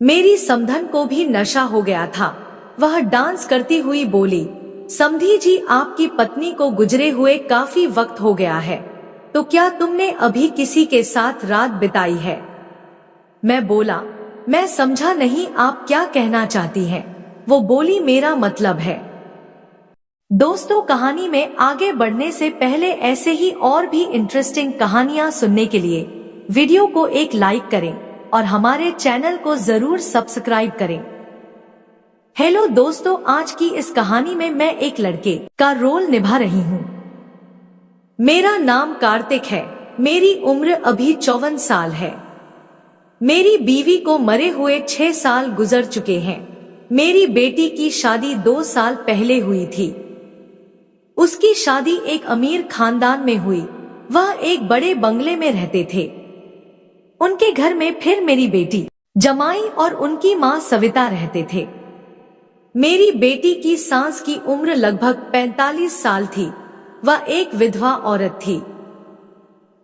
मेरी समधन को भी नशा हो गया था। वह डांस करती हुई बोली, समधी जी, आपकी पत्नी को गुजरे हुए काफी वक्त हो गया है, तो क्या तुमने अभी किसी के साथ रात बिताई है? मैं बोला, मैं समझा नहीं आप क्या कहना चाहती हैं। वो बोली, मेरा मतलब है। दोस्तों, कहानी में आगे बढ़ने से पहले ऐसे ही और भी इंटरेस्टिंग कहानियां सुनने के लिए वीडियो को एक लाइक करें और हमारे चैनल को जरूर सब्सक्राइब करें। हेलो दोस्तों, आज की इस कहानी में मैं एक लड़के का रोल निभा रही हूँ। मेरा नाम कार्तिक है। मेरी उम्र अभी 54 साल है। मेरी बीवी को मरे हुए 6 साल गुजर चुके हैं। मेरी बेटी की शादी 2 साल पहले हुई थी। उसकी शादी एक अमीर खानदान में हुई। वह एक बड़े बंगले में रहते थे। उनके घर में फिर मेरी बेटी, जमाई और उनकी माँ सविता रहते थे। मेरी बेटी की सास की उम्र लगभग 45 साल थी। वह एक विधवा औरत थी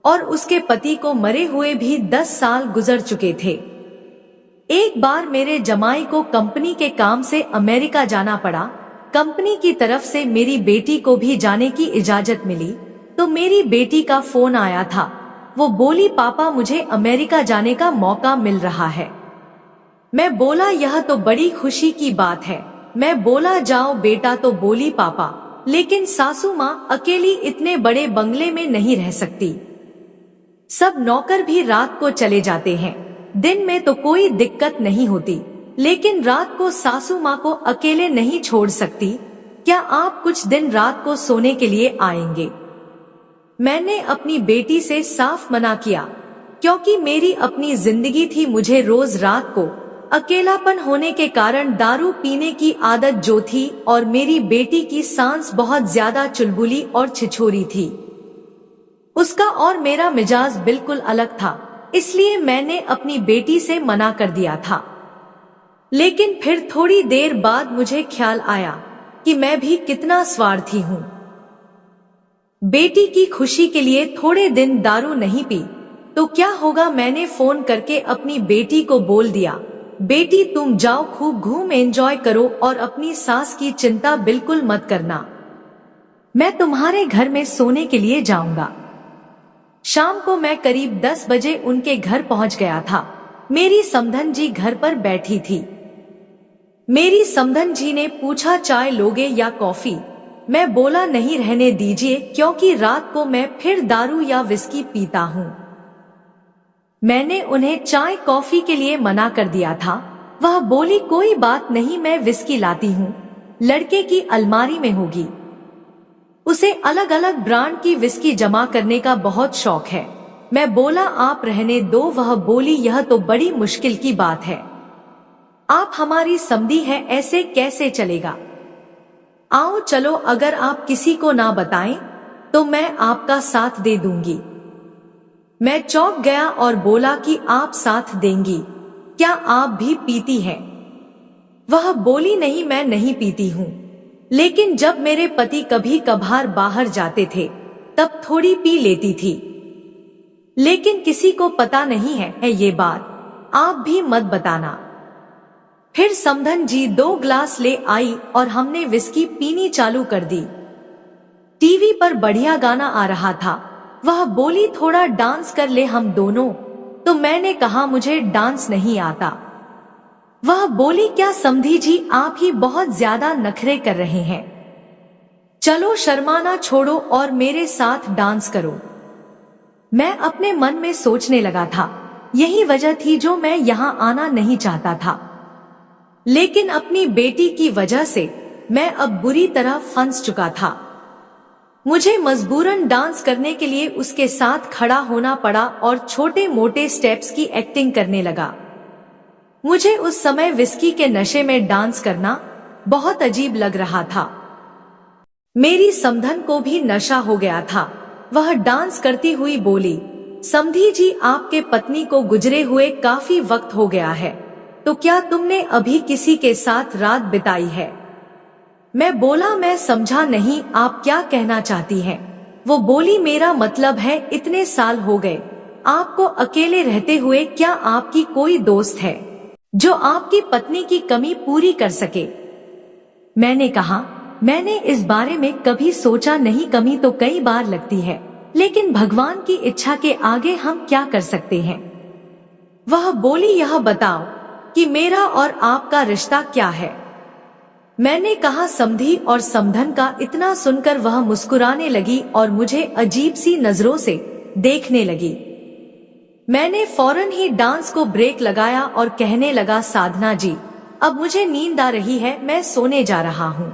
और उसके पति को मरे हुए भी 10 साल गुजर चुके थे। एक बार मेरे जमाई को कंपनी के काम से अमेरिका जाना पड़ा। कंपनी की तरफ से मेरी बेटी को भी जाने की इजाजत मिली, तो मेरी बेटी का फोन आया था। वो बोली, पापा, मुझे अमेरिका जाने का मौका मिल रहा है। मैं बोला, यह तो बड़ी खुशी की बात है। मैं बोला, जाओ बेटा। तो बोली, पापा, लेकिन सासू माँ अकेली इतने बड़े बंगले में नहीं रह सकती। सब नौकर भी रात को चले जाते हैं। दिन में तो कोई दिक्कत नहीं होती, लेकिन रात को सासू माँ को अकेले नहीं छोड़ सकती। क्या आप कुछ दिन रात को सोने के लिए आएंगे? मैंने अपनी बेटी से साफ मना किया, क्योंकि मेरी अपनी जिंदगी थी। मुझे रोज रात को अकेलापन होने के कारण दारू पीने की आदत जो थी, और मेरी बेटी की सांस बहुत ज्यादा चुलबुली और छिछोरी थी। उसका और मेरा मिजाज बिल्कुल अलग था, इसलिए मैंने अपनी बेटी से मना कर दिया था। लेकिन फिर थोड़ी देर बाद मुझे ख्याल आया कि मैं भी कितना स्वार्थी हूँ। बेटी की खुशी के लिए थोड़े दिन दारू नहीं पी तो क्या होगा। मैंने फोन करके अपनी बेटी को बोल दिया, बेटी, तुम जाओ, खूब घूम एंजॉय करो और अपनी सास की चिंता बिल्कुल मत करना। मैं तुम्हारे घर में सोने के लिए जाऊंगा। शाम को मैं करीब 10 बजे उनके घर पहुंच गया था। मेरी समधन जी घर पर बैठी थी। मेरी समधन जी ने पूछा, चाय लोगे या कॉफी? मैं बोला, नहीं, रहने दीजिए, क्योंकि रात को मैं फिर दारू या विस्की पीता हूँ। मैंने उन्हें चाय कॉफी के लिए मना कर दिया था। वह बोली, कोई बात नहीं, मैं विस्की लाती हूँ, लड़के की अलमारी में होगी। उसे अलग अलग ब्रांड की विस्की जमा करने का बहुत शौक है। मैं बोला, आप रहने दो। वह बोली, यह तो बड़ी मुश्किल की बात है, आप हमारी समधी है, ऐसे कैसे चलेगा? आओ चलो, अगर आप किसी को ना बताएं तो मैं आपका साथ दे दूंगी। मैं चौंक गया और बोला कि आप साथ देंगी? क्या आप भी पीती हैं? वह बोली, नहीं, मैं नहीं पीती हूँ, लेकिन जब मेरे पति कभी कभार बाहर जाते थे तब थोड़ी पी लेती थी, लेकिन किसी को पता नहीं है ये बात, आप भी मत बताना। फिर समधन जी 2 ग्लास ले आई और हमने विस्की पीनी चालू कर दी। टीवी पर बढ़िया गाना आ रहा था। वह बोली, थोड़ा डांस कर ले हम दोनों। तो मैंने कहा, मुझे डांस नहीं आता। वह बोली, क्या समधी जी, आप ही बहुत ज्यादा नखरे कर रहे हैं, चलो शर्माना छोड़ो और मेरे साथ डांस करो। मैं अपने मन में सोचने लगा था, यही वजह थी जो मैं यहाँ आना नहीं चाहता था, लेकिन अपनी बेटी की वजह से मैं अब बुरी तरह फंस चुका था। मुझे मजबूरन डांस करने के लिए उसके साथ खड़ा होना पड़ा और छोटे मोटे स्टेप्स की एक्टिंग करने लगा। मुझे उस समय विस्की के नशे में डांस करना बहुत अजीब लग रहा था। मेरी समधन को भी नशा हो गया था। वह डांस करती हुई बोली, समधी जी, आपके पत्नी को गुजरे हुए काफी वक्त हो गया है, तो क्या तुमने अभी किसी के साथ रात बिताई है? मैं बोला, मैं समझा नहीं, आप क्या कहना चाहती हैं? वो बोली, मेरा मतलब है, इतने साल हो गए आपको अकेले रहते हुए, क्या आपकी कोई दोस्त है? जो आपकी पत्नी की कमी पूरी कर सके। मैंने कहा, मैंने इस बारे में कभी सोचा नहीं। कमी तो कई बार लगती है, लेकिन भगवान की इच्छा के आगे हम क्या कर सकते हैं। वह बोली, यह बताओ कि मेरा और आपका रिश्ता क्या है। मैंने कहा, समधी और समधन का। इतना सुनकर वह मुस्कुराने लगी और मुझे अजीब सी नजरों से देखने लगी। मैंने फौरन ही डांस को ब्रेक लगाया और कहने लगा, साधना जी, अब मुझे नींद आ रही है, मैं सोने जा रहा हूँ।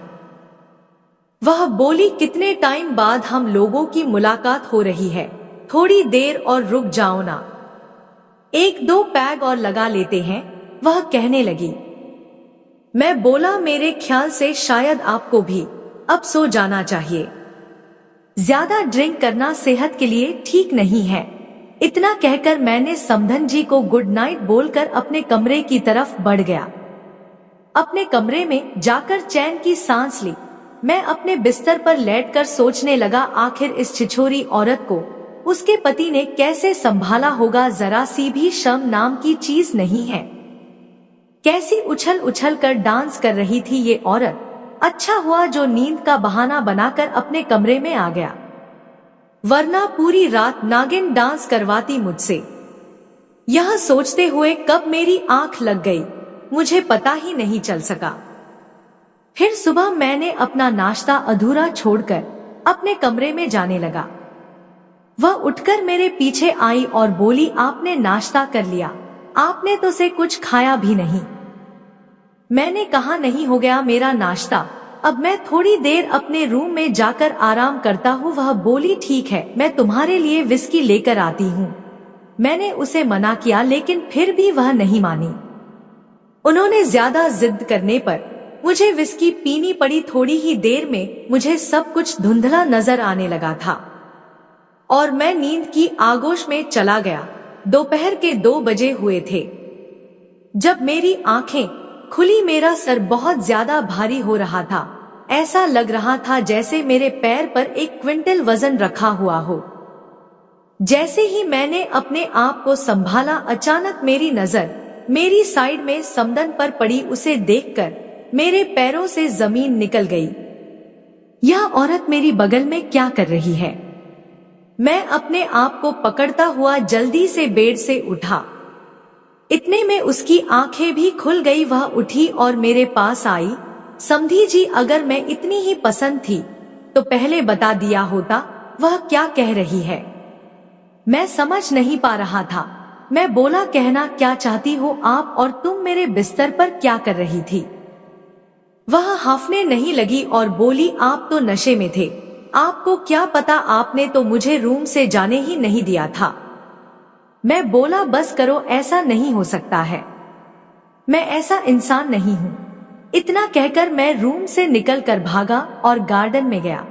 वह बोली, कितने टाइम बाद हम लोगों की मुलाकात हो रही है, थोड़ी देर और रुक जाओ ना, 1-2 पैग और लगा लेते हैं, वह कहने लगी। मैं बोला, मेरे ख्याल से शायद आपको भी अब सो जाना चाहिए, ज्यादा ड्रिंक करना सेहत के लिए ठीक नहीं है। इतना कहकर मैंने समधन जी को गुड नाइट बोलकर अपने कमरे की तरफ बढ़ गया। अपने कमरे में जाकर चैन की सांस ली। मैं अपने बिस्तर पर लेटकर सोचने लगा, आखिर इस छिछोरी औरत को उसके पति ने कैसे संभाला होगा। जरा सी भी शर्म नाम की चीज नहीं है। कैसी उछल उछल कर डांस कर रही थी ये औरत। अच्छा हुआ जो नींद का बहाना बनाकर अपने कमरे में आ गया, वरना पूरी रात नागिन डांस करवाती मुझसे। यह सोचते हुए कब मेरी आंख लग गई मुझे पता ही नहीं चल सका। फिर सुबह मैंने अपना नाश्ता अधूरा छोड़कर अपने कमरे में जाने लगा। वह उठकर मेरे पीछे आई और बोली, आपने नाश्ता कर लिया? आपने तो से कुछ खाया भी नहीं। मैंने कहा, नहीं हो गया मेरा नाश्ता, अब मैं थोड़ी देर अपने रूम में जाकर आराम करता हूँ। वह बोली, ठीक है, मैं तुम्हारे लिए विस्की लेकर आती हूँ। मैंने उसे मना किया, लेकिन फिर भी वह नहीं मानी। उन्होंने ज्यादा जिद करने पर मुझे विस्की पीनी पड़ी। थोड़ी ही देर में मुझे सब कुछ धुंधला नजर आने लगा था और मैं नींद की आगोश में चला गया। दोपहर के 2 बजे हुए थे जब मेरी आंखें खुली। मेरा सर बहुत ज्यादा भारी हो रहा था। ऐसा लग रहा था जैसे मेरे पैर पर 1 क्विंटल वजन रखा हुआ हो। जैसे ही मैंने अपने आप को संभाला, अचानक मेरी नजर मेरी साइड में समधन पर पड़ी। उसे देखकर मेरे पैरों से जमीन निकल गई। यह औरत मेरी बगल में क्या कर रही है? मैं अपने आप को पकड़ता हुआ जल्दी से बेड से उठा। इतने में उसकी आंखें भी खुल गई। वह उठी और मेरे पास आई। समधी जी, अगर मैं इतनी ही पसंद थी तो पहले बता दिया होता। वह क्या कह रही है? मैं समझ नहीं पा रहा था। मैं बोला, कहना क्या चाहती हो आप, और तुम मेरे बिस्तर पर क्या कर रही थी? वह हाफने नहीं लगी और बोली, आप तो नशे में थे, आपको क्या पता, आपने तो मुझे रूम से जाने ही नहीं दिया था। मैं बोला, बस करो, ऐसा नहीं हो सकता है, मैं ऐसा इंसान नहीं हूँ। इतना कहकर मैं रूम से निकलकर भागा और गार्डन में गया।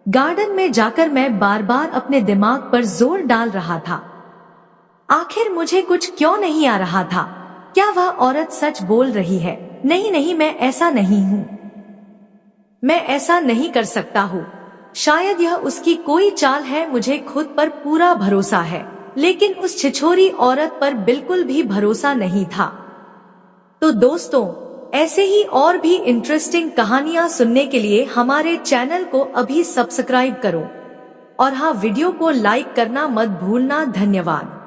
गार्डन में जाकर मैं बार बार अपने दिमाग पर जोर डाल रहा था। आखिर मुझे कुछ क्यों नहीं आ रहा था? क्या वह औरत सच बोल रही है? नहीं नहीं, मैं ऐसा नहीं हूँ, मैं ऐसा नहीं कर सकता हूँ। शायद यह उसकी कोई चाल है। मुझे खुद पर पूरा भरोसा है, लेकिन उस छिछोरी औरत पर बिल्कुल भी भरोसा नहीं था। तो दोस्तों, ऐसे ही और भी इंटरेस्टिंग कहानियां सुनने के लिए हमारे चैनल को अभी सब्सक्राइब करो और हाँ, वीडियो को लाइक करना मत भूलना। धन्यवाद।